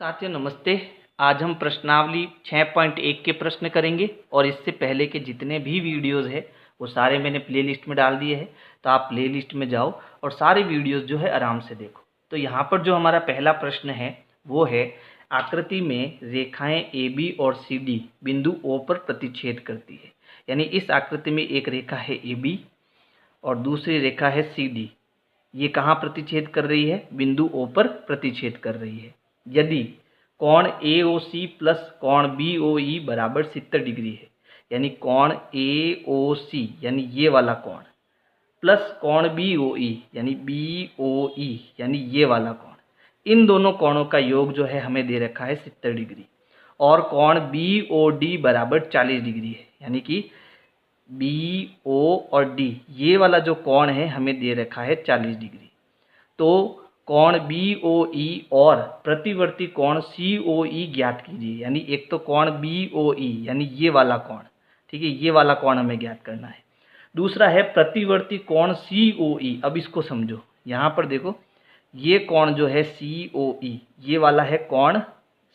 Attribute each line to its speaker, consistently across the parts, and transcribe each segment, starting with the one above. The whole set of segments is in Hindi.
Speaker 1: साथियों नमस्ते। आज हम प्रश्नावली 6.1 के प्रश्न करेंगे और इससे पहले के जितने भी वीडियोस है वो सारे मैंने प्लेलिस्ट में डाल दिए हैं, तो आप प्लेलिस्ट में जाओ और सारे वीडियोस जो है आराम से देखो। तो यहाँ पर जो हमारा पहला प्रश्न है वो है, आकृति में रेखाएं AB और CD बिंदु O पर प्रतिच्छेद करती है। यानी इस आकृति में एक रेखा है AB और दूसरी रेखा है CD। ये कहाँ प्रतिच्छेद कर रही है? बिंदु O पर प्रतिच्छेद कर रही है। यदि कोण AOC प्लस कोण BOE बराबर 70 डिग्री है, यानी कोण AOC यानी ये वाला कोण प्लस कोण BOE यानी BOE यानी ये वाला कोण, इन दोनों कोणों का योग जो है हमें दे रखा है 70 डिग्री और कोण BOD बराबर 40 डिग्री है। यानी कि BO और D ये वाला जो कोण है हमें दे रखा है 40 डिग्री। तो कोण BOE और प्रतिवर्ती कोण COE ज्ञात कीजिए। यानी एक तो कोण BOE यानी ये वाला कोण, ठीक है, ये वाला कोण हमें ज्ञात करना है। दूसरा है प्रतिवर्ती कोण COE। अब इसको समझो, यहाँ पर देखो ये कोण जो है COE, ये वाला है कोण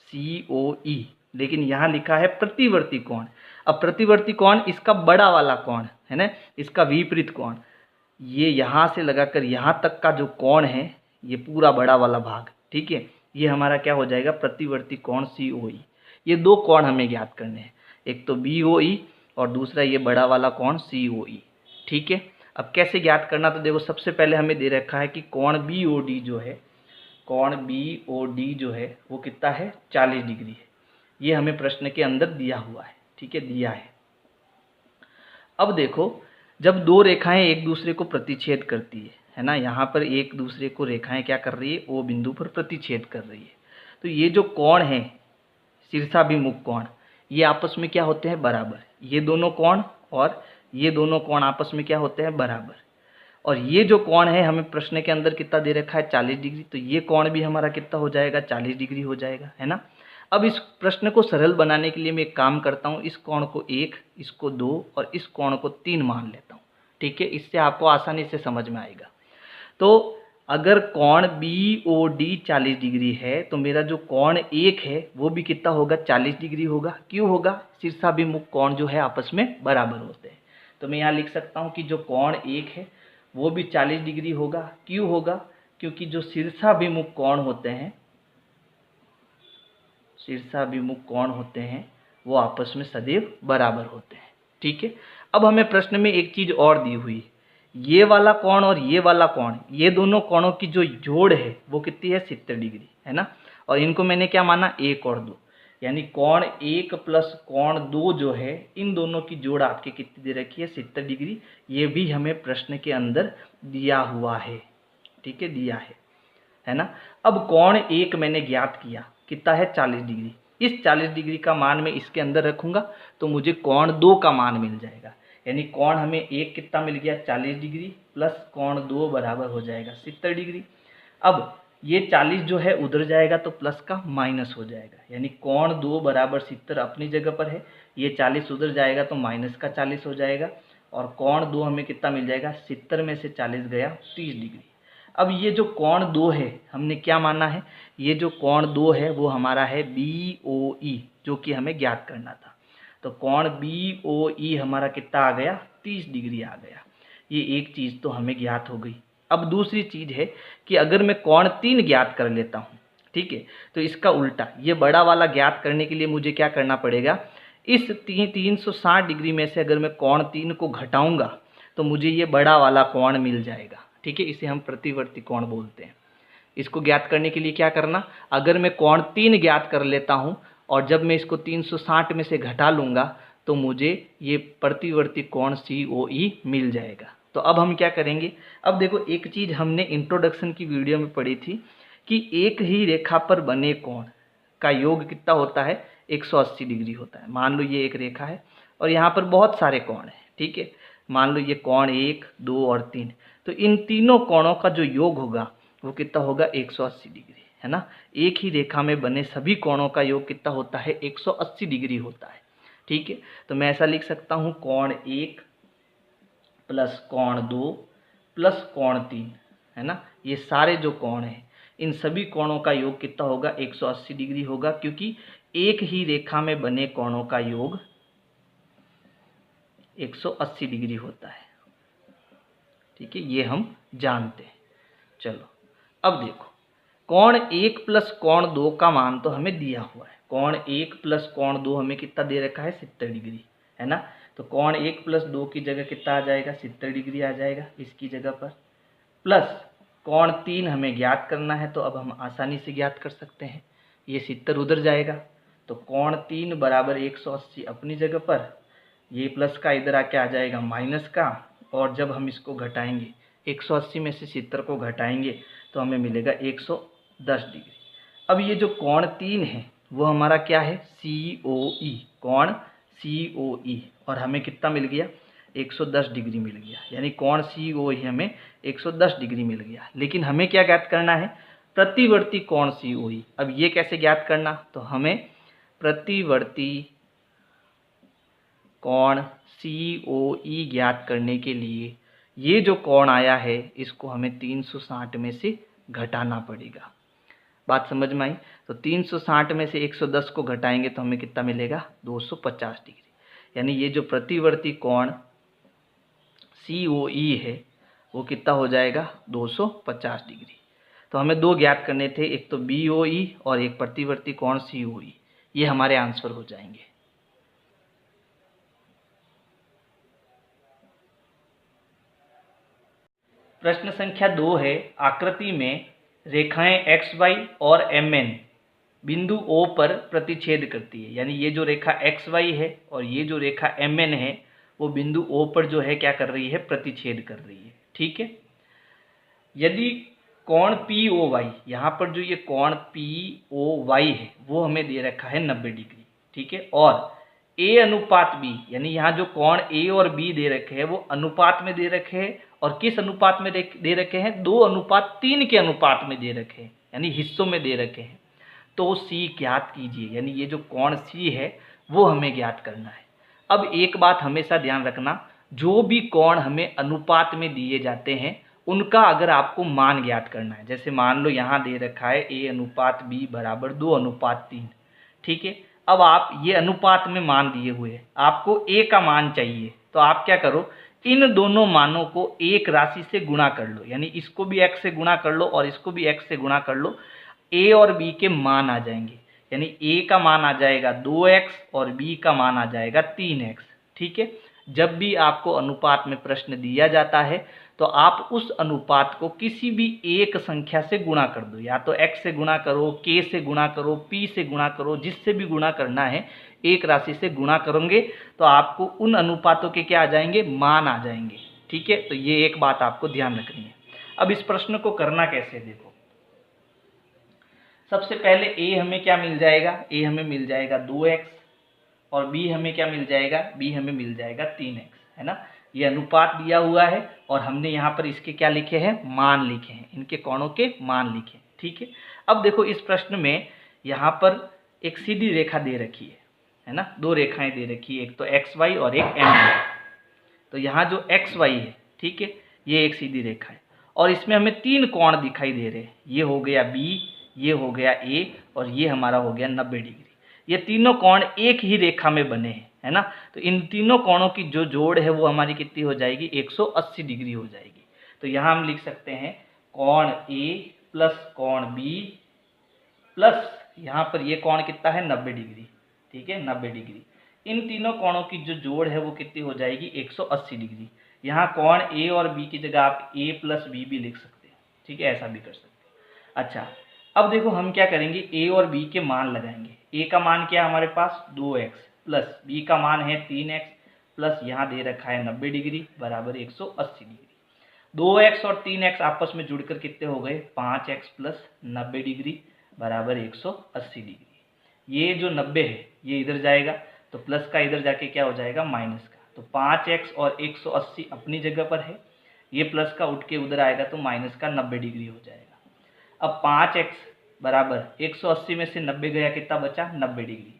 Speaker 1: COE, लेकिन यहाँ लिखा है प्रतिवर्ती कोण। अब प्रतिवर्ती कोण इसका बड़ा वाला कोण है ना, इसका विपरीत कोण, ये यहाँ से लगाकर यहाँ तक का जो कोण है ये पूरा बड़ा वाला भाग, ठीक है, ये हमारा क्या हो जाएगा? प्रतिवर्ती कोण COE। ये दो कोण हमें ज्ञात करने हैं, एक तो BOE और दूसरा ये बड़ा वाला कोण COE, ठीक है। अब कैसे ज्ञात करना? तो देखो सबसे पहले हमें दे रखा है कि कोण BOD जो है, कोण BOD जो है वो कितना है? 40 डिग्री है। ये हमें प्रश्न के अंदर दिया हुआ है, ठीक है, दिया है। अब देखो जब दो रेखाएं एक दूसरे को प्रतिच्छेद करती है ना, यहाँ पर एक दूसरे को रेखाएं क्या कर रही है? O बिंदु पर प्रतिच्छेद कर रही है। तो ये जो कोण है शीर्षाभिमुख कोण, ये आपस में क्या होते हैं? बराबर। ये दोनों कोण और ये दोनों कोण आपस में क्या होते हैं? बराबर। और ये जो कोण है हमें प्रश्न के अंदर कितना दे रखा है? 40 डिग्री। तो ये कोण भी हमारा कितना हो जाएगा? 40 डिग्री हो जाएगा, है ना। अब इस प्रश्न को सरल बनाने के लिए मैं एक काम करता हूँ, इस कोण को 1, इसको 2 और इस कोण को 3 मान लेता हूँ, ठीक है। इससे आपको आसानी से समझ में आएगा। तो अगर कोण BOD 40 डिग्री है तो मेरा जो कोण 1 है वो भी कितना होगा? 40 डिग्री होगा। क्यों होगा? शीर्षाभिमुख कोण जो है आपस में बराबर होते हैं। तो मैं यहाँ लिख सकता हूँ कि जो कोण 1 है वो भी 40 डिग्री होगा। क्यों होगा? क्योंकि जो शीर्षाभिमुख कोण होते हैं, शीर्षाभिमुख कोण होते हैं वो आपस में सदैव बराबर होते हैं, ठीक है। अब हमें प्रश्न में एक चीज और दी हुई है, ये वाला कोण और ये वाला कोण, ये दोनों कोणों की जो जोड़ है वो कितनी है? 70 डिग्री, है ना। और इनको मैंने क्या माना? 1 और 2, यानी कोण 1 प्लस कोण 2 जो है इन दोनों की जोड़ आपके कितनी दे रखी है? 70 डिग्री। ये भी हमें प्रश्न के अंदर दिया हुआ है, ठीक है, दिया है ना। अब कोण 1 मैंने ज्ञात किया, कितना है? 40 डिग्री। इस 40 डिग्री का मान मैं इसके अंदर रखूंगा तो मुझे कोण 2 का मान मिल जाएगा। यानी कोण हमें 1 कितना मिल गया? 40 डिग्री प्लस कोण 2 बराबर हो जाएगा 70 डिग्री। अब ये 40 जो है उधर जाएगा तो प्लस का माइनस हो जाएगा, यानी कोण 2 बराबर 70 अपनी जगह पर है, ये 40 उधर जाएगा तो माइनस का 40 हो जाएगा और कोण 2 हमें कितना मिल जाएगा? 70 में से 40 गया 30 डिग्री। अब ये जो कोण 2 है हमने क्या माना है? ये जो कोण 2 है वो हमारा है BOE, जो कि हमें ज्ञात करना था। तो कोण BOE हमारा कितना आ गया? 30 डिग्री आ गया। ये एक चीज़ तो हमें ज्ञात हो गई। अब दूसरी चीज़ है कि अगर मैं कोण 3 ज्ञात कर लेता हूँ, ठीक है, तो इसका उल्टा ये बड़ा वाला ज्ञात करने के लिए मुझे क्या करना पड़ेगा? इस 360 डिग्री में से अगर मैं कोण 3 को घटाऊंगा तो मुझे ये बड़ा वाला कोण मिल जाएगा, ठीक है। इसे हम प्रतिवर्ती कोण बोलते हैं। इसको ज्ञात करने के लिए क्या करना? अगर मैं कोण 3 ज्ञात कर लेता हूं और जब मैं इसको 360 में से घटा लूंगा तो मुझे ये प्रतिवर्ती कोण COE मिल जाएगा। तो अब हम क्या करेंगे? अब देखो एक चीज हमने इंट्रोडक्शन की वीडियो में पढ़ी थी कि एक ही रेखा पर बने कोण का योग कितना होता है? 180 डिग्री होता है। मान लो ये एक रेखा है और यहाँ पर बहुत सारे कोण हैं, ठीक है। मान लो ये कोण 1, 2 और 3, तो इन तीनों कोणों का जो योग होगा वो कितना होगा? 180 डिग्री, है ना। एक ही रेखा में बने सभी कोणों का योग कितना होता है? 180 डिग्री होता है, ठीक है। तो मैं ऐसा लिख सकता हूँ, कोण 1 प्लस कोण 2 प्लस कोण 3, है ना। ये सारे जो कोण हैं इन सभी कोणों का योग कितना होगा, 180 डिग्री होगा, क्योंकि एक ही रेखा में बने कोणों का योग 180 डिग्री होता है। ठीक है, ये हम जानते हैं। चलो अब देखो, कोण 1 प्लस कोण 2 का मान तो हमें दिया हुआ है। कोण 1 प्लस कोण 2 हमें कितना दे रखा है, 70 डिग्री, है ना। तो कोण 1 प्लस 2 की जगह कितना आ जाएगा, 70 डिग्री आ जाएगा इसकी जगह पर, प्लस कोण 3 हमें ज्ञात करना है, तो अब हम आसानी से ज्ञात कर सकते हैं। ये 70 उधर जाएगा, तो कोण 3 बराबर 180 अपनी जगह पर, ये प्लस का इधर आके आ जाएगा माइनस का, और जब हम इसको घटाएंगे 180 में से 70 को घटाएंगे तो हमें मिलेगा 110 डिग्री। अब ये जो कोण 3 है वो हमारा क्या है, COE, कोण COE, और हमें कितना मिल गया, 110 डिग्री मिल गया, यानी कोण COE हमें 110 डिग्री मिल गया। लेकिन हमें क्या ज्ञात करना है, प्रतिवर्ती कोण COE। अब ये कैसे ज्ञात करना, तो हमें प्रतिवर्ती कोण COE ज्ञात करने के लिए ये जो कोण आया है इसको हमें 360 में से घटाना पड़ेगा। बात समझ में आई। तो 360 में से 110 को घटाएंगे तो हमें कितना मिलेगा, 250 डिग्री। यानी ये जो प्रतिवर्ती कोण COE है वो कितना हो जाएगा, 250 डिग्री। तो हमें दो ज्ञात करने थे, एक तो BOE और एक प्रतिवर्ती कोण COE। ये हमारे आंसर हो जाएंगे। प्रश्न संख्या 2 है, आकृति में रेखाएं XY और MN बिंदु O पर प्रतिच्छेद करती है। यानी ये जो रेखा XY है और ये जो रेखा MN है वो बिंदु O पर जो है क्या कर रही है, प्रतिच्छेद कर रही है। ठीक है, यदि कोण POY, यहाँ पर जो ये कोण POY है वो हमें दे रखा है 90 डिग्री। ठीक है, और A अनुपात B, यानी यहाँ जो कोण A और B दे रखे हैं वो अनुपात में दे रखे हैं, और किस अनुपात में दे रखे हैं, 2:3 के अनुपात में दे रखे हैं, यानी हिस्सों में दे रखे हैं। तो C ज्ञात कीजिए, यानी ये जो कोण C है वो हमें ज्ञात करना है। अब एक बात हमेशा ध्यान रखना, जो भी कोण हमें अनुपात में दिए जाते हैं उनका अगर आपको मान ज्ञात करना है, जैसे मान लो यहाँ दे रखा है A अनुपात B बराबर 2:3। ठीक है, अब आप ये अनुपात में मान दिए हुए हैं, आपको A का मान चाहिए, तो आप क्या करो, इन दोनों मानों को एक राशि से गुणा कर लो, यानी इसको भी x से गुणा कर लो और इसको भी x से गुणा कर लो। A और B के मान आ जाएंगे, यानी A का मान आ जाएगा 2x और B का मान आ जाएगा 3x। ठीक है, जब भी आपको अनुपात में प्रश्न दिया जाता है तो आप उस अनुपात को किसी भी एक संख्या से गुणा कर दो, या तो x से गुणा करो, k से गुणा करो, p से गुणा करो, जिससे भी गुणा करना है एक राशि से गुणा करोगे तो आपको उन अनुपातों के क्या आ जाएंगे, मान आ जाएंगे। ठीक है, तो ये एक बात आपको ध्यान रखनी है। अब इस प्रश्न को करना कैसे, देखो सबसे पहले A हमें क्या मिल जाएगा, A हमें मिल जाएगा 2x, और B हमें क्या मिल जाएगा, B हमें मिल जाएगा 3x, है ना। ये अनुपात दिया हुआ है और हमने यहाँ पर इसके क्या लिखे हैं, मान लिखे हैं, इनके कोणों के मान लिखे हैं। ठीक है, अब देखो इस प्रश्न में यहाँ पर एक सीधी रेखा दे रखी है ना, दो रेखाएं दे रखी है, एक तो XY और एक MN। तो यहाँ जो XY है, ठीक है, ये एक सीधी रेखा है और इसमें हमें तीन कोण दिखाई दे रहे हैं, ये हो गया B, ये हो गया A और ये हमारा हो गया 90 डिग्री। ये तीनों कोण एक ही रेखा में बने हैं, है ना। तो इन तीनों कोणों की जो जोड़ है वो हमारी कितनी हो जाएगी, 180 डिग्री हो जाएगी। तो यहाँ हम लिख सकते हैं कोण A प्लस कोण B प्लस यहाँ पर ये कोण कितना है, 90 डिग्री। ठीक है, 90 डिग्री। इन तीनों कोणों की जो जोड़ है वो कितनी हो जाएगी, 180 डिग्री। यहाँ कोण A और B की जगह आप A प्लस B भी लिख सकते हैं। ठीक है, ऐसा भी कर सकते हैं। अच्छा, अब देखो हम क्या करेंगे, A और B के मान लगाएंगे। A का मान क्या है हमारे पास, 2x, प्लस B का मान है 3x, प्लस यहाँ दे रखा है 90 डिग्री बराबर 180 डिग्री। 2x और 3x आपस में जुड़कर कितने हो गए, 5x प्लस 90 डिग्री बराबर 180 डिग्री। ये जो 90 है ये इधर जाएगा तो प्लस का इधर जाके क्या हो जाएगा, माइनस का। तो 5x और 180 अपनी जगह पर है, ये प्लस का उठ के उधर आएगा तो माइनस का 90 डिग्री हो जाएगा। अब 5x बराबर 180 में से 90 गया, कितना बचा, 90 डिग्री।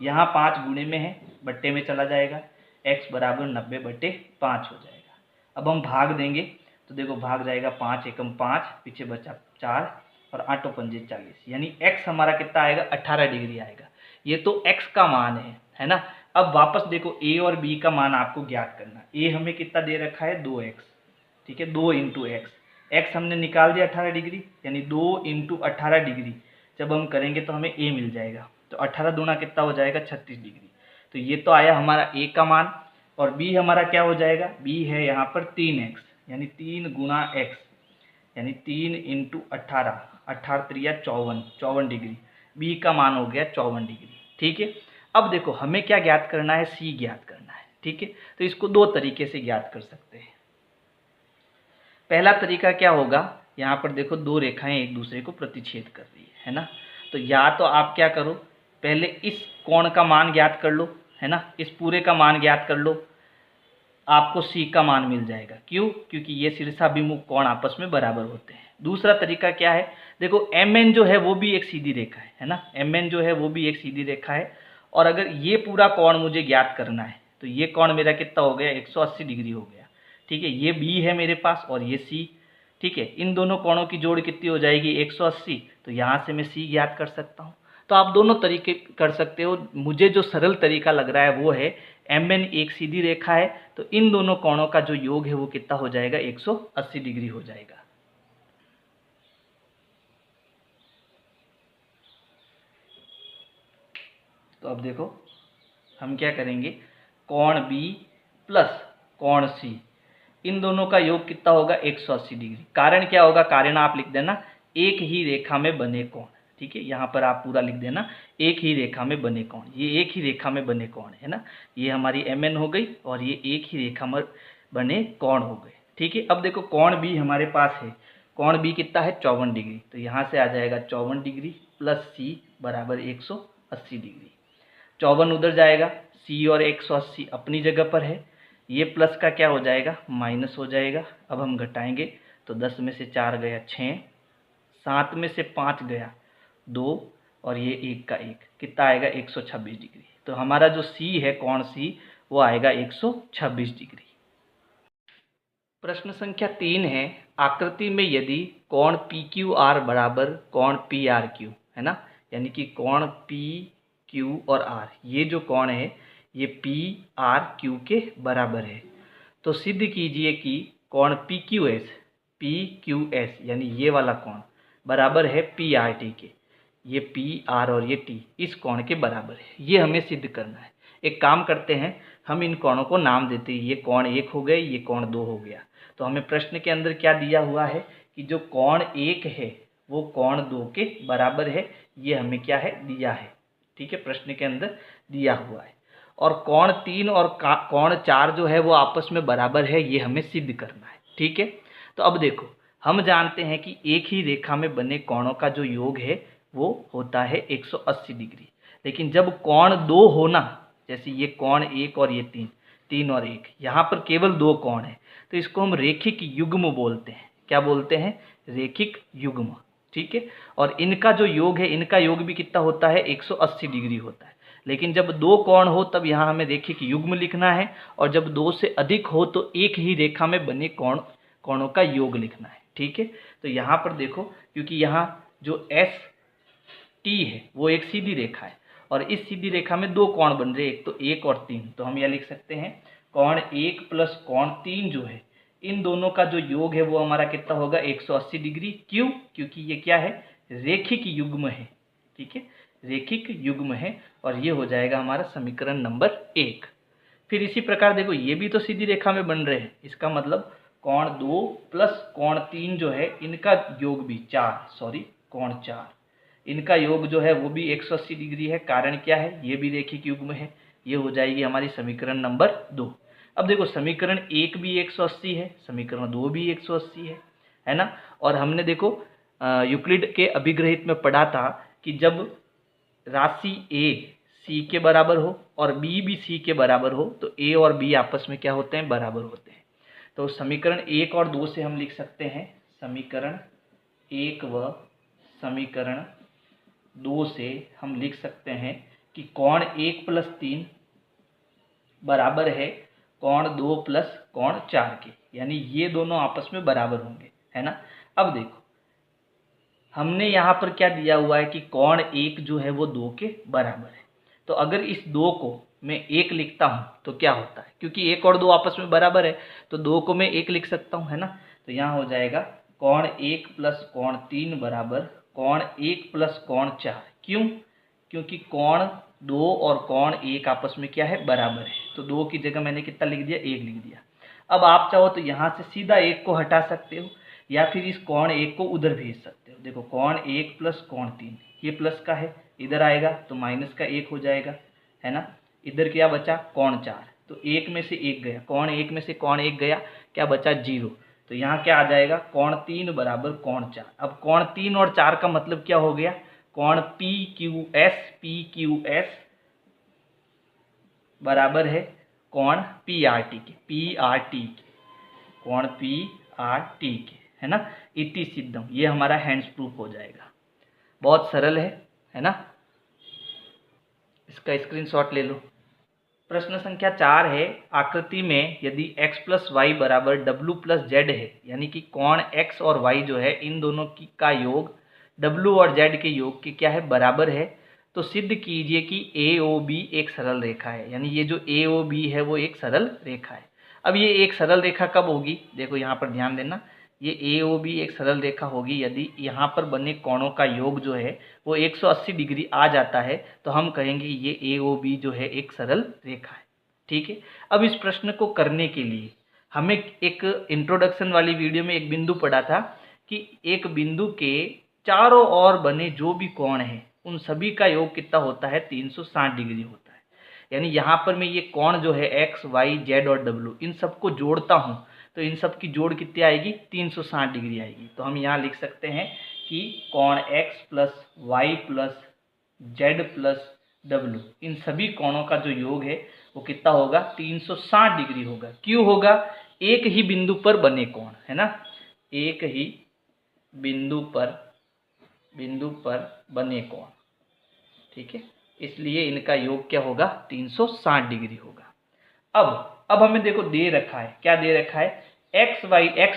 Speaker 1: यहाँ 5 गुणे में है, बट्टे में चला जाएगा, x बराबर 90/5 हो जाएगा। अब हम भाग देंगे तो देखो भाग जाएगा, 5 एकम 5, पीछे बचा 4 और 8 पंजे 40, यानी x हमारा कितना आएगा 18 डिग्री आएगा। ये तो x का मान है ना। अब वापस देखो a और b का मान आपको ज्ञात करना। a हमें कितना दे रखा है 2x, ठीक है, 2 इंटू एक्स, एक्स हमने निकाल दिया 18 डिग्री, यानी 2 इंटू 18 डिग्री जब हम करेंगे तो हमें a मिल जाएगा। तो 18 दूना कितना हो जाएगा 36 डिग्री। तो ये तो आया हमारा a का मान। और b हमारा क्या हो जाएगा, b है यहाँ पर 3x, यानी 3 गुना x, यानी 3 इंटू 18, 18 त्रिया 54, 54 डिग्री। b का मान हो गया 54 डिग्री, ठीक है। अब देखो हमें क्या ज्ञात करना है, c ज्ञात करना है, ठीक है। तो इसको दो तरीके से ज्ञात कर सकते हैं। पहला तरीका क्या होगा, यहाँ पर देखो दो रेखाएं एक दूसरे को प्रतिच्छेद कर रही है ना। तो या तो आप क्या करो, पहले इस कोण का मान ज्ञात कर लो, है ना, इस पूरे का मान ज्ञात कर लो, आपको c का मान मिल जाएगा। क्यों, क्योंकि ये शीर्षाभिमुख कोण आपस में बराबर होते हैं। दूसरा तरीका क्या है, देखो mn जो है वो भी एक सीधी रेखा है ना, mn जो है वो भी एक सीधी रेखा है। और अगर ये पूरा कोण मुझे ज्ञात करना है तो ये कोण मेरा कितना हो गया 180 डिग्री हो गया, ठीक है। ये b है मेरे पास और ये c, ठीक है। इन दोनों कोणों की जोड़ कितनी हो जाएगी 180, तो यहाँ से मैं c ज्ञात कर सकता हूँ। तो आप दोनों तरीके कर सकते हो। मुझे जो सरल तरीका लग रहा है वो है mn एक सीधी रेखा है, तो इन दोनों कोणों का जो योग है वो कितना हो जाएगा 180 डिग्री हो जाएगा। तो अब देखो हम क्या करेंगे, कोण B प्लस कोण C, इन दोनों का योग कितना होगा 180 डिग्री। कारण क्या होगा, कारण आप लिख देना एक ही रेखा में बने कोण, ठीक है। यहाँ पर आप पूरा लिख देना एक ही रेखा में बने कोण, ये एक ही रेखा में बने कोण है ना। ये हमारी mn हो गई और ये एक ही रेखा में बने कोण हो गए, ठीक है। अब देखो कोण B हमारे पास है, कोण B कितना है 54 डिग्री, तो यहाँ से आ जाएगा 54 डिग्री प्लस C बराबर 180 डिग्री। 54 उधर जाएगा, C और 180 अपनी जगह पर है, ये प्लस का क्या हो जाएगा माइनस हो जाएगा। अब हम घटाएंगे तो 10 में से 4 गया 6, 7 में से 5 गया 2 और ये 1 का 1, कितना आएगा 126 डिग्री। तो हमारा जो C है कोण C वो आएगा 126 डिग्री। प्रश्न संख्या 3 है, आकृति में यदि कोण PQR बराबर कोण PRQ है ना, यानी कि कोण PQ और R, ये जो कोण है ये PRQ के बराबर है, तो सिद्ध कीजिए कि कोण PQS यानी ये वाला कोण बराबर है PRT के। ये PR और ये T इस कोण के बराबर है, ये हमें सिद्ध करना है। एक काम करते हैं, हम इन कोणों को नाम देते हैं, ये कोण 1 हो गए, ये कोण 2 हो गया। तो हमें प्रश्न के अंदर क्या दिया हुआ है कि जो कोण 1 है वो कोण 2 के बराबर है, ये हमें क्या है दिया है, ठीक है, प्रश्न के अंदर दिया हुआ है। और कोण 3 और कोण 4 जो है वो आपस में बराबर है, ये हमें सिद्ध करना है, ठीक है। तो अब देखो हम जानते हैं कि एक ही रेखा में बने कोणों का जो योग है वो होता है 180 डिग्री। लेकिन जब कोण 2 हो ना, जैसे ये कोण 1 और ये 3 और 1, यहाँ पर केवल 2 कोण है, तो इसको हम रेखिक युग्म बोलते हैं। क्या बोलते हैं, रेखिक युग्म, ठीक है। और इनका जो योग है, इनका योग भी कितना होता है 180 डिग्री होता है। लेकिन जब 2 कोण हो तब यहाँ हमें रेखिक युग्म लिखना है, और जब 2 से अधिक हो तो एक ही रेखा में बने कोणों का योग लिखना है, ठीक है। तो यहाँ पर देखो, क्योंकि यहाँ जो ST है वो एक सीधी रेखा है और इस सीधी रेखा में 2 कोण बन रहे हैं, एक तो 1 और 3, तो हम यह लिख सकते हैं कोण 1 प्लस कोण 3 जो है, इन दोनों का जो योग है वो हमारा कितना होगा 180 डिग्री। क्यों, क्योंकि ये क्या है रेखिक युग्म है, ठीक है, रेखिक युग्म है, और ये हो जाएगा हमारा समीकरण नंबर 1। फिर इसी प्रकार देखो ये भी तो सीधी रेखा में बन रहे हैं, इसका मतलब कोण 2 प्लस कोण 3 जो है इनका योग भी कोण 4 इनका योग जो है वो भी 180 डिग्री है। कारण क्या है, ये भी रेखिक युग्म है, ये हो जाएगी हमारी समीकरण नंबर 2। अब देखो समीकरण 1 भी 180 है, समीकरण 2 भी 180 है ना। और हमने देखो यूक्लिड के अभिग्रहित में पढ़ा था कि जब राशि A C के बराबर हो और B भी C के बराबर हो तो A और B आपस में क्या होते हैं, बराबर होते हैं। तो समीकरण 1 और 2 से हम लिख सकते हैं, समीकरण 1 व समीकरण 2 से हम लिख सकते हैं कि कोण 1 प्लस 3 बराबर है कोण 2 प्लस कोण 4 के, यानी ये दोनों आपस में बराबर होंगे, है ना। अब देखो हमने यहाँ पर क्या दिया हुआ है कि कोण 1 जो है वो 2 के बराबर है। तो अगर इस 2 को मैं 1 लिखता हूँ तो क्या होता है, क्योंकि 1 और 2 आपस में बराबर है तो 2 को मैं 1 लिख सकता हूँ, है ना। तो यहाँ हो जाएगा कोण 1 प्लस कोण 3 बराबर कोण 1 प्लस कोण 4। क्यों? क्योंकि कोण 2 और कोण 1 आपस में क्या है, बराबर है। तो 2 की जगह मैंने कितना लिख दिया, 1 लिख दिया। अब आप चाहो तो यहाँ से सीधा 1 को हटा सकते हो या फिर इस कोण 1 को उधर भेज सकते हो। देखो कोण 1 प्लस कोण 3, ये प्लस का है, इधर आएगा तो माइनस का 1 हो जाएगा, है ना। इधर क्या बचा, कोण 4, तो 1 में से 1 गया, कोण 1 में से कोण 1 गया, क्या बचा 0। तो यहाँ क्या आ जाएगा, कोण 3 बराबर कोण 4। अब कोण 3 और 4 का मतलब क्या हो गया, कोण PQS बराबर है कोण PRT के, कोण PRT के, है ना। इति सिद्धम, ये हमारा हैंड्स प्रूफ हो जाएगा। बहुत सरल है ना। इसका स्क्रीनशॉट ले लो। प्रश्न संख्या 4 है, आकृति में यदि x प्लस वाई बराबर w प्लस जेड है, यानी कि कोण x और y जो है इन दोनों की का योग w और z के योग के क्या है, बराबर है, तो सिद्ध कीजिए कि AOB एक सरल रेखा है। यानी ये जो AOB है वो एक सरल रेखा है। अब ये एक सरल रेखा कब होगी, देखो यहाँ पर ध्यान देना, ये AOB एक सरल रेखा होगी यदि यहाँ पर बने कोणों का योग जो है वो 180 डिग्री आ जाता है, तो हम कहेंगे ये AOB जो है एक सरल रेखा है। ठीक है। अब इस प्रश्न को करने के लिए हमें एक इंट्रोडक्शन वाली वीडियो में एक बिंदु पढ़ा था कि एक बिंदु के चारों ओर बने जो भी कोण हैं उन सभी का योग कितना होता है, 360 डिग्री होता है। यानी यहाँ पर मैं ये कोण जो है x, y, z और w इन सबको जोड़ता हूँ तो इन सब की जोड़ कितनी आएगी, 360 डिग्री आएगी। तो हम यहाँ लिख सकते हैं कि कोण x plus Y plus Z plus W इन सभी कोणों का जो योग है वो कितना होगा, 360 डिग्री होगा। क्यों होगा, एक ही बिंदु पर बने कोण, है ना, एक ही बिंदु पर बने कोण, ठीक है, इसलिए इनका योग क्या होगा, 360 डिग्री होगा। अब हमें देखो दे रखा है, क्या दे रखा है, x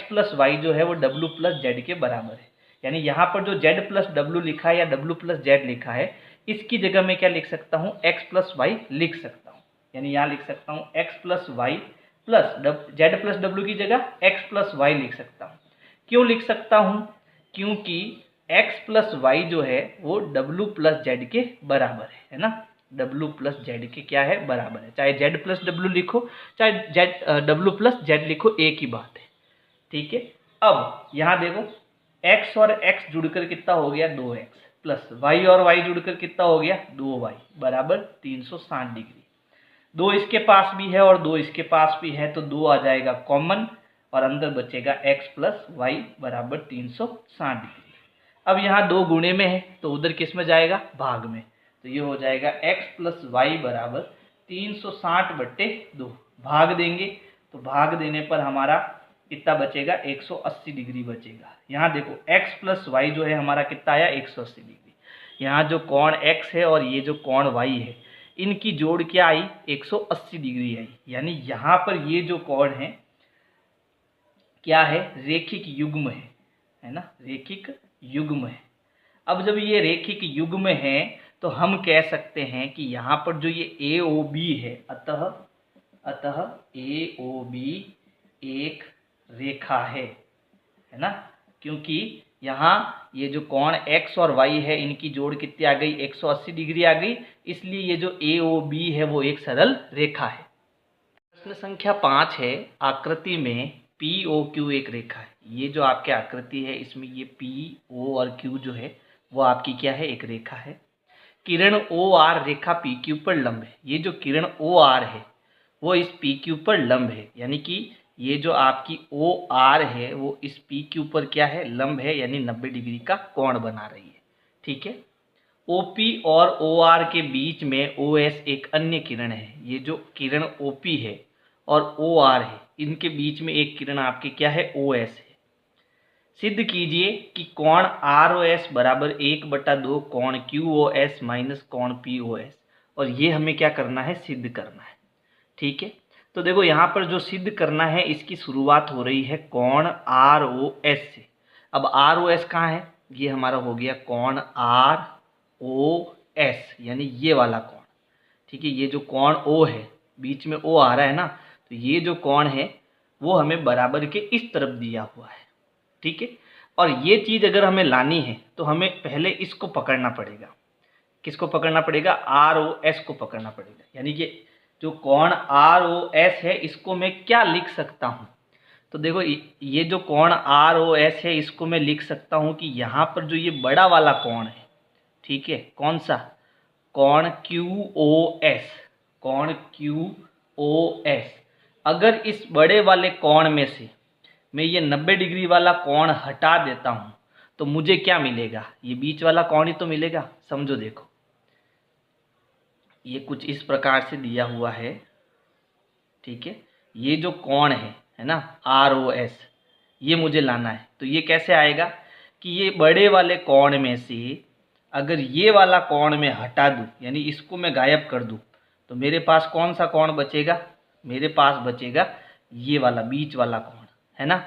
Speaker 1: प्लस वाई जो है वो w प्लस जेड के बराबर है। यानी यहाँ पर जो z प्लस डब्ल्यू लिखा है या w प्लस जेड लिखा है, इसकी जगह मैं क्या लिख सकता हूँ, x प्लस वाई लिख सकता हूँ। यानी यहाँ लिख सकता हूँ x plus Y plus Z plus W की जगह x प्लस वाई लिख सकता हूँ। क्यों लिख सकता हूँ, क्योंकि x प्लस वाई जो है वो w प्लस जेड के बराबर है ना, w प्लस जेड के क्या है, बराबर है। चाहे z प्लस डब्ल्यू लिखो चाहे w प्लस जेड लिखो, एक ही बात है। ठीक है। अब यहाँ देखो x और x जुड़कर कितना हो गया, 2x प्लस y और y जुड़कर कितना हो गया, 2y बराबर 360 डिग्री। 2 इसके पास भी है और 2 इसके पास भी है तो 2 आ जाएगा कॉमन और अंदर बचेगा x प्लस वाई बराबर 360 डिग्री। अब यहाँ 2 गुणे में है तो उधर किस में जाएगा, भाग में, तो ये हो जाएगा x प्लस वाई बराबर 360/2। भाग देंगे तो भाग देने पर हमारा कितना बचेगा, 180 डिग्री बचेगा। यहाँ देखो x प्लस वाई जो है हमारा कितना आया, 180 डिग्री। यहाँ जो कोण x है और ये जो कोण y है इनकी जोड़ क्या आई, 180 डिग्री आई। यानी यहाँ पर ये जो कोण है क्या है, रेखिक युग्म है ना, रेखिक युग्म है। अब जब ये रेखिक युग्म है तो हम कह सकते हैं कि यहाँ पर जो ये AOB है, अतः AOB एक रेखा है ना, क्योंकि यहाँ ये जो कोण x और y है इनकी जोड़ कितनी आ गई, 180 डिग्री आ गई, इसलिए ये जो AOB है वो एक सरल रेखा है। प्रश्न संख्या 5 है, आकृति में POQ एक रेखा है। ये जो आपकी आकृति है इसमें ये PO और Q जो है वो आपकी क्या है, एक रेखा है। किरण OR रेखा PQ पर लंब है। ये जो किरण OR है वो इस PQ पर लंब है, यानी कि ये जो आपकी OR है वो इस PQ पर क्या है, लंब है, यानी 90 डिग्री का कोण बना रही है। ठीक है। OP और OR के बीच में OS एक अन्य किरण है। ये जो किरण OP है और OR है इनके बीच में एक किरण आपकी क्या है, OS है। सिद्ध कीजिए कि कोण ROS बराबर 1/2 कोण QOS माइनस कोण POS, और ये हमें क्या करना है, सिद्ध करना है। ठीक है। तो देखो यहाँ पर जो सिद्ध करना है इसकी शुरुआत हो रही है कोण ROS से। अब ROS कहाँ है, ये हमारा हो गया कोण आर ओ एस, यानी ये वाला कोण। ठीक है, ये जो कोण ओ है, बीच में ओ आ रहा है ना, तो ये जो कोण है वो हमें बराबर के इस तरफ दिया हुआ है। ठीक है, और ये चीज़ अगर हमें लानी है तो हमें पहले इसको पकड़ना पड़ेगा। किसको पकड़ना पड़ेगा? आर ओ एस को पकड़ना पड़ेगा। यानी कि जो कोण आर ओ एस है इसको मैं क्या लिख सकता हूँ? तो देखो ये जो कोण आर ओ एस है इसको मैं लिख सकता हूँ कि यहाँ पर जो ये बड़ा वाला कोण है, ठीक है, कौन सा? कोण क्यू ओ एस, कोण क्यू ओ एस। अगर इस बड़े वाले कोण में से मैं ये 90 डिग्री वाला कोण हटा देता हूँ तो मुझे क्या मिलेगा? ये बीच वाला कोण ही तो मिलेगा। समझो, देखो ये कुछ इस प्रकार से दिया हुआ है। ठीक है, ये जो कोण है ना, आर ओ एस, ये मुझे लाना है। तो ये कैसे आएगा कि ये बड़े वाले कोण में से अगर ये वाला कोण मैं हटा दूँ, यानी इसको मैं गायब कर दूँ, तो मेरे पास कौन सा कोण बचेगा? मेरे पास बचेगा ये वाला बीच वाला कोण, है ना।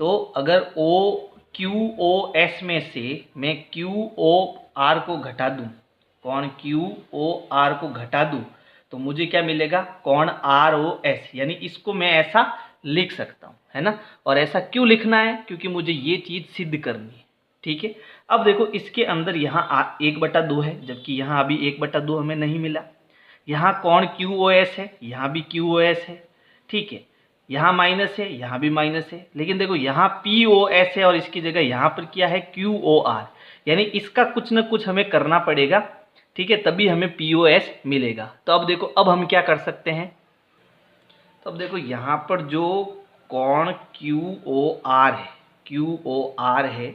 Speaker 1: तो अगर ओ क्यू ओ एस में से मैं क्यू ओ आर को घटा दूँ, कोण क्यू ओ आर को घटा दूँ, तो मुझे क्या मिलेगा? कोण आर ओ एस। यानी इसको मैं ऐसा लिख सकता हूँ, है ना। और ऐसा क्यों लिखना है? क्योंकि मुझे ये चीज़ सिद्ध करनी है। ठीक है, अब देखो इसके अंदर यहाँ 1/2 है, जबकि यहाँ अभी 1/2 हमें नहीं मिला। यहाँ कोण क्यू ओ एस है, यहाँ भी क्यू ओ एस है। ठीक है, यहाँ माइनस है, यहाँ भी माइनस है, लेकिन देखो यहाँ पी ओ एस है और इसकी जगह यहाँ पर क्या है? Q O R. यानी इसका कुछ ना कुछ हमें करना पड़ेगा। ठीक है, तभी हमें पी ओ एस मिलेगा। तो अब देखो, अब हम क्या कर सकते हैं? तो अब देखो यहाँ पर जो कोण क्यू ओ आर है, क्यू ओ आर है,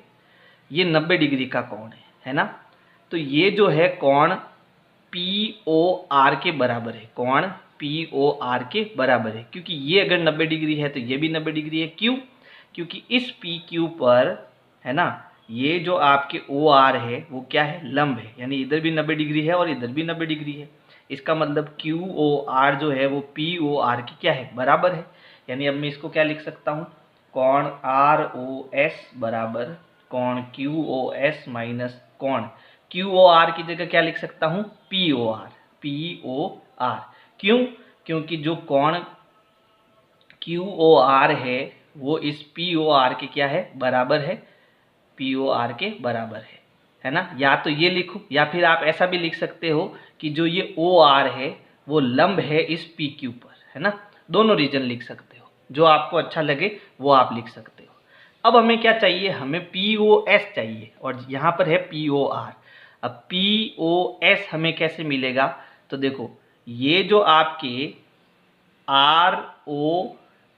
Speaker 1: ये 90 डिग्री का कोण है ना। तो ये जो है कोण पी ओ आर के बराबर है, कोण पी ओ आर के बराबर है। क्योंकि ये अगर 90 डिग्री है तो ये भी 90 डिग्री है। क्यों? क्योंकि इस पी क्यू पर, है ना, ये जो आपके ओ आर है वो क्या है? लंब है। यानी इधर भी 90 डिग्री है और इधर भी 90 डिग्री है। इसका मतलब क्यू ओ आर जो है वो पी ओ आर की क्या है? बराबर है। यानी अब मैं इसको क्या लिख सकता हूँ? कोण आर ओ एस बराबर कोण क्यू ओ एस माइनस कोण क्यू ओ आर की जगह क्या लिख सकता हूँ? P O R, P O R. क्यों? क्योंकि जो कोण क्यू ओ आर है वो इस पी ओ आर के क्या है? बराबर है, पी ओ आर के बराबर है ना। या तो ये लिखो, या फिर आप ऐसा भी लिख सकते हो कि जो ये ओ आर है वो लंब है इस पी क्यू पर, है ना। दोनों रीजन लिख सकते हो, जो आपको अच्छा लगे वो आप लिख सकते हो। अब हमें क्या चाहिए? हमें पी ओ एस चाहिए, और यहाँ पर है पी ओ आर। अब पी ओ एस हमें कैसे मिलेगा? तो देखो ये जो आपके आर ओ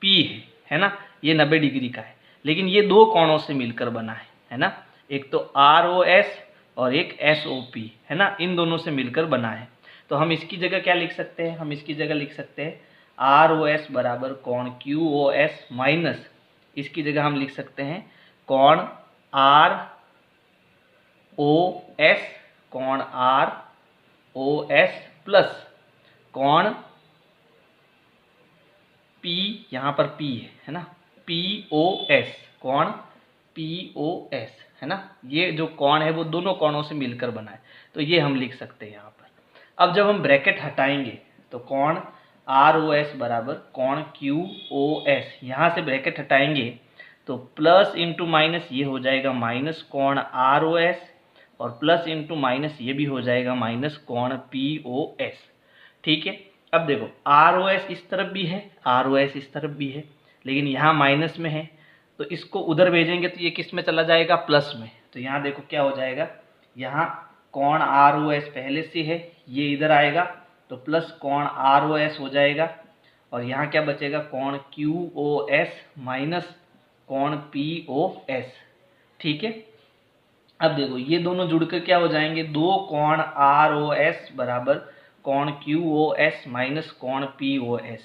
Speaker 1: पी है ना, ये 90 डिग्री का है, लेकिन ये दो कोणों से मिलकर बना है ना। एक तो आर ओ एस और एक एस ओ पी, है ना, इन दोनों से मिलकर बना है। तो हम इसकी जगह क्या लिख सकते हैं? हम इसकी जगह लिख सकते हैं आर ओ एस बराबर कोण क्यू ओ एस माइनस, इसकी जगह हम लिख सकते हैं कोण आर ओ एस, कोण आर ओ एस प्लस कोण पी, यहाँ पर पी है ना, पी ओ एस, कोण पी ओ एस, है ना। ये जो कोण है वो दोनों कोणों से मिलकर बना है, तो ये हम लिख सकते हैं यहाँ पर। अब जब हम ब्रैकेट हटाएंगे तो कोण आर ओ एस बराबर कोण क्यू ओ एस, यहाँ से ब्रैकेट हटाएंगे तो प्लस इंटू माइनस ये हो जाएगा माइनस कोण आर ओ एस, और प्लस इंटू माइनस ये भी हो जाएगा माइनस कोण पी ओ एस। ठीक है, अब देखो आर ओ एस इस तरफ भी है, आर ओ एस इस तरफ भी है, लेकिन यहाँ माइनस में है, तो इसको उधर भेजेंगे तो ये किस में चला जाएगा? प्लस में। तो यहाँ देखो क्या हो जाएगा, यहाँ कोण आर ओ एस पहले से है, ये इधर आएगा तो प्लस कोण आर ओ एस हो जाएगा, और यहाँ क्या बचेगा? कोण क्यू ओ एस माइनस कोण पी ओ एस। ठीक है, अब देखो ये दोनों जुड़कर क्या हो जाएंगे? दो कोण आर ओ एस बराबर कोण क्यू ओ एस माइनस कोण पी ओ एस।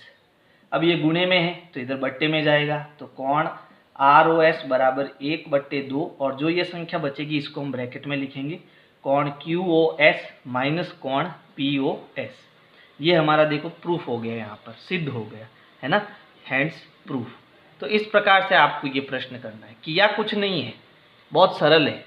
Speaker 1: अब ये गुणे में है तो इधर बट्टे में जाएगा, तो कोण आर ओ एस बराबर 1/2, और जो ये संख्या बचेगी इसको हम ब्रैकेट में लिखेंगे कोण क्यू ओ एस माइनस कोण पी ओ एस। ये हमारा देखो प्रूफ हो गया, यहाँ पर सिद्ध हो गया, है ना, हैंड्स प्रूफ। तो इस प्रकार से आपको ये प्रश्न करना है, किया कुछ नहीं है, बहुत सरल है।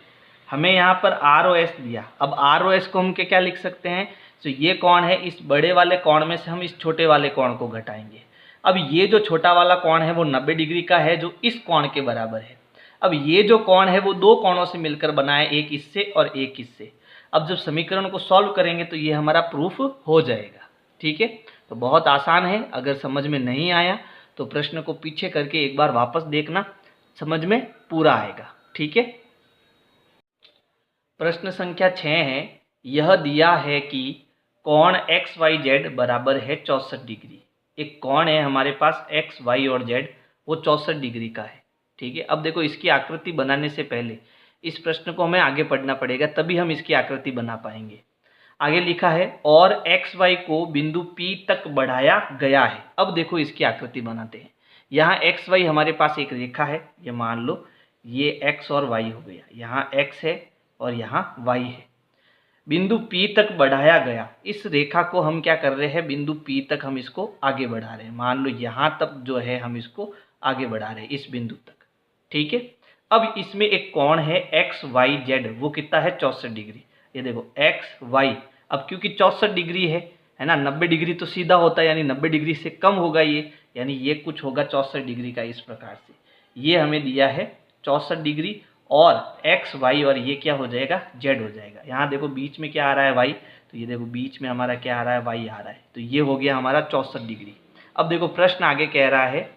Speaker 1: हमें यहाँ पर ROS दिया। अब ROS को हम क्या लिख सकते हैं, तो ये कोण है, इस बड़े वाले कोण में से हम इस छोटे वाले कोण को घटाएंगे। अब ये जो छोटा वाला कोण है वो 90 डिग्री का है, जो इस कोण के बराबर है। अब ये जो कोण है वो दो कोणों से मिलकर बना है, एक इससे और एक इससे। अब जब समीकरण को सॉल्व करेंगे तो ये हमारा प्रूफ हो जाएगा। ठीक है, तो बहुत आसान है। अगर समझ में नहीं आया तो प्रश्न को पीछे करके एक बार वापस देखना, समझ में पूरा आएगा। ठीक है, प्रश्न संख्या 6 है, यह दिया है कि कोण XYZ बराबर है 64 डिग्री। एक कोण है हमारे पास X, Y और Z, वो 64 डिग्री का है। ठीक है, अब देखो इसकी आकृति बनाने से पहले इस प्रश्न को हमें आगे पढ़ना पड़ेगा, तभी हम इसकी आकृति बना पाएंगे। आगे लिखा है और XY को बिंदु P तक बढ़ाया गया है। अब देखो इसकी आकृति बनाते हैं। यहाँ XY हमारे पास एक रेखा है, ये मान लो ये X और Y हो गया, यहाँ X है और यहाँ Y है। बिंदु P तक बढ़ाया गया, इस रेखा को हम क्या कर रहे हैं, बिंदु P तक हम इसको आगे बढ़ा रहे हैं। मान लो यहाँ तक जो है हम इसको आगे बढ़ा रहे हैं, इस बिंदु तक। ठीक है, अब इसमें एक कोण है XYZ, वो कितना है 64 डिग्री। ये देखो XY, अब क्योंकि 64 डिग्री है ना, 90 डिग्री तो सीधा होता है, यानी 90 डिग्री से कम होगा ये, यानी ये कुछ होगा 64 डिग्री का। इस प्रकार से ये हमें दिया है 64 डिग्री और X Y, और ये क्या हो जाएगा, Z हो जाएगा। यहाँ देखो बीच में क्या आ रहा है Y, तो ये देखो बीच में हमारा क्या आ रहा है, Y आ रहा है, तो ये हो गया हमारा 64 डिग्री। अब देखो प्रश्न आगे कह रहा है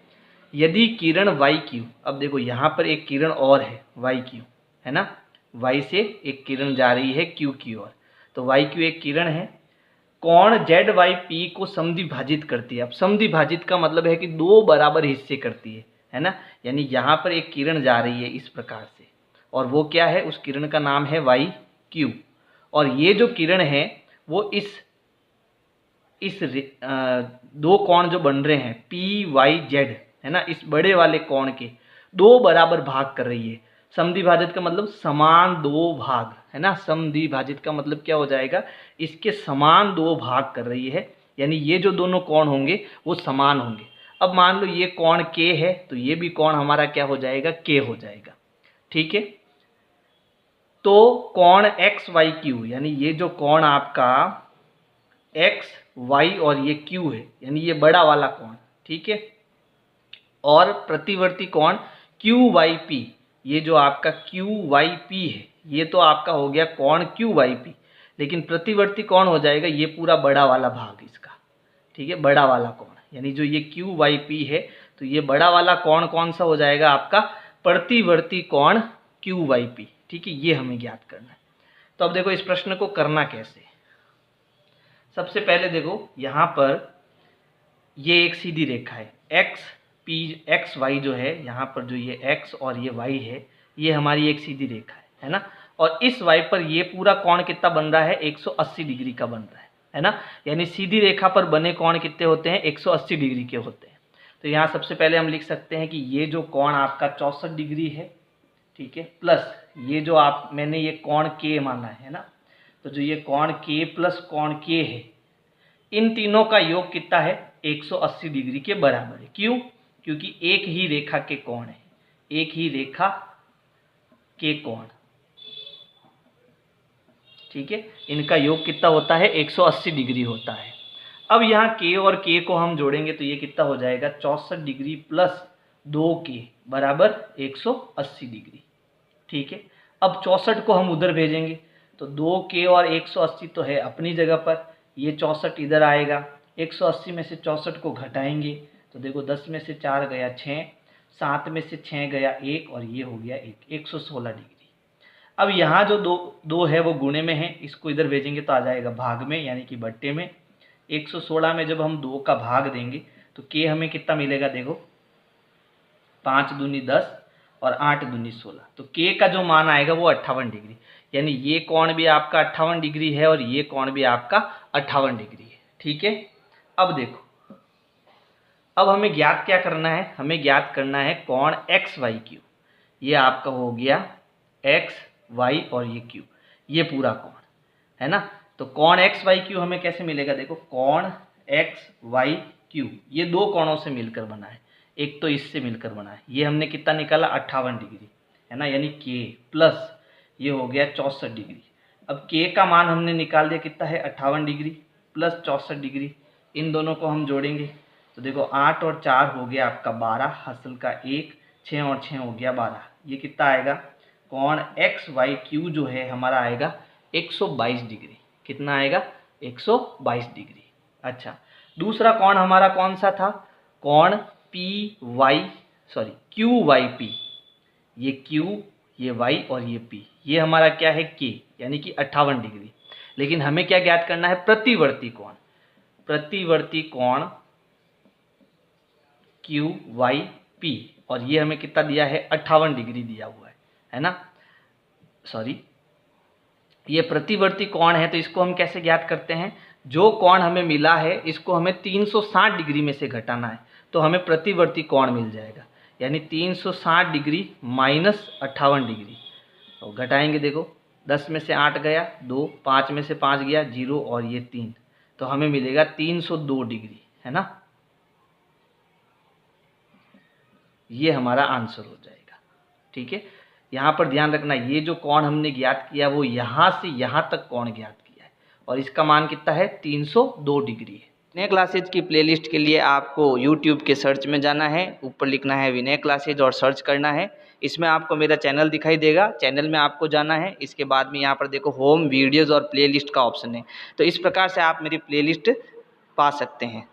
Speaker 1: यदि किरण YQ, अब देखो यहाँ पर एक किरण और है YQ, है ना, Y से एक किरण जा रही है Q की ओर, तो YQ एक किरण है, कोण ZYP को समद्विभाजित करती है। अब समद्विभाजित का मतलब है कि दो बराबर हिस्से करती है ना, यानी यहाँ पर एक किरण जा रही है इस प्रकार से, और वो क्या है, उस किरण का नाम है YQ। और ये जो किरण है वो इस दो कोण जो बन रहे हैं PYZ, है ना, इस बड़े वाले कोण के दो बराबर भाग कर रही है। समद्विभाजित का मतलब समान दो भाग, है ना, समद्विभाजित का मतलब क्या हो जाएगा, इसके समान दो भाग कर रही है, यानी ये जो दोनों कोण होंगे वो समान होंगे। अब मान लो ये कोण K है, तो ये भी कोण हमारा क्या हो जाएगा, K हो जाएगा। ठीक है, तो कोण XYQ, यानी ये जो कोण आपका X Y और ये Q है, यानी ये बड़ा वाला कोण, ठीक है, और प्रतिवर्ती कोण QYP, ये जो आपका QYP है, ये तो आपका हो गया कोण QYP, लेकिन प्रतिवर्ती कोण हो जाएगा ये पूरा बड़ा वाला भाग इसका। ठीक है, बड़ा वाला कोण, यानी जो ये QYP है, तो ये बड़ा वाला कोण कौन सा हो जाएगा आपका, प्रतिवर्ती कोण QYP। ठीक है, ये हमें ज्ञात करना है। तो अब देखो इस प्रश्न को करना कैसे। सबसे पहले देखो यहाँ पर ये एक सीधी रेखा है, XY जो है, यहाँ पर जो ये X और ये Y है, ये हमारी एक सीधी रेखा है ना, और इस Y पर ये पूरा कोण कितना बन रहा है, 180 डिग्री का बन रहा है ना, यानी सीधी रेखा पर बने कोण कितने होते हैं, 180 डिग्री के होते हैं। तो यहाँ सबसे पहले हम लिख सकते हैं कि ये जो कोण आपका 64 डिग्री है, ठीक है, प्लस ये जो मैंने ये कोण K माना है ना, तो जो ये कोण K प्लस कोण K है, इन तीनों का योग कितना है, 180 डिग्री के बराबर है। क्यों, क्योंकि एक ही रेखा के कोण है, एक ही रेखा के कोण। ठीक है, इनका योग कितना होता है, 180 डिग्री होता है। अब यहाँ K और K को हम जोड़ेंगे तो ये कितना हो जाएगा, 64 डिग्री प्लस 2K बराबर 180 डिग्री। ठीक है, अब 64 को हम उधर भेजेंगे, तो 2K और 180 तो है अपनी जगह पर, ये 64 इधर आएगा, 180 में से 64 को घटाएंगे तो देखो 10 में से 4 गया 6, 7 में से 6 गया 1, और ये हो गया 116 डिग्री। अब यहाँ जो दो है वो गुणे में है, इसको इधर भेजेंगे तो आ जाएगा भाग में, यानी कि बट्टे में। 116 में जब हम 2 का भाग देंगे तो K हमें कितना मिलेगा, देखो 5 दूनी 10 और 8 दूनी 16, तो K का जो मान आएगा वो 58 डिग्री, यानी ये कोण भी आपका 58 डिग्री है और ये कोण भी आपका 58 डिग्री है। ठीक है, अब देखो, अब हमें ज्ञात क्या करना है, हमें ज्ञात करना है कोण XYQ। ये आपका हो गया X Y और ये Q, ये पूरा कोण है ना। तो कोण XYQ हमें कैसे मिलेगा, देखो कोण XYQ ये दो कोणों से मिलकर बना है, एक तो इससे मिलकर बना है, ये हमने कितना निकाला 58 डिग्री, है ना, यानी K प्लस ये हो गया 64 डिग्री। अब के का मान हमने निकाल दिया, कितना है 58 डिग्री प्लस 64 डिग्री। इन दोनों को हम जोड़ेंगे तो देखो 8 और 4 हो गया आपका 12, हासिल का 1, 6 और 6 हो गया 12। ये कितना आएगा, कोण एक्स वाई क्यू जो है हमारा आएगा 122 डिग्री। कितना आएगा, 122 डिग्री। अच्छा, दूसरा कोण हमारा कौन सा था, कोण P Y sorry Q Y P. ये क्यू, ये वाई और ये पी, ये हमारा क्या है के, यानी कि 58 डिग्री। लेकिन हमें क्या ज्ञात करना है, प्रतिवर्ती कोण। प्रतिवर्ती कोण क्यू वाई पी, और ये हमें कितना दिया है 58 डिग्री दिया हुआ है ना। सॉरी, ये प्रतिवर्ती कोण है, तो इसको हम कैसे ज्ञात करते हैं, जो कोण हमें मिला है इसको हमें 360 डिग्री में से घटाना है, तो हमें प्रतिवर्ती कोण मिल जाएगा। यानी 360 डिग्री माइनस 58 डिग्री। तो घटाएंगे, देखो 10 में से 8 गया 2, 5 में से 5 गया 0 और ये 3, तो हमें मिलेगा 302 डिग्री, है ना। ये हमारा आंसर हो जाएगा। ठीक है, यहाँ पर ध्यान रखना, ये जो कोण हमने ज्ञात किया वो यहाँ से यहाँ तक कोण ज्ञात किया है, और इसका मान कितना है 302 डिग्री है। विनय क्लासेज की प्लेलिस्ट के लिए आपको YouTube के सर्च में जाना है, ऊपर लिखना है विनय क्लासेज और सर्च करना है। इसमें आपको मेरा चैनल दिखाई देगा, चैनल में आपको जाना है। इसके बाद में यहाँ पर देखो होम वीडियोज़ और प्लेलिस्ट का ऑप्शन है, तो इस प्रकार से आप मेरी प्लेलिस्ट पा सकते हैं।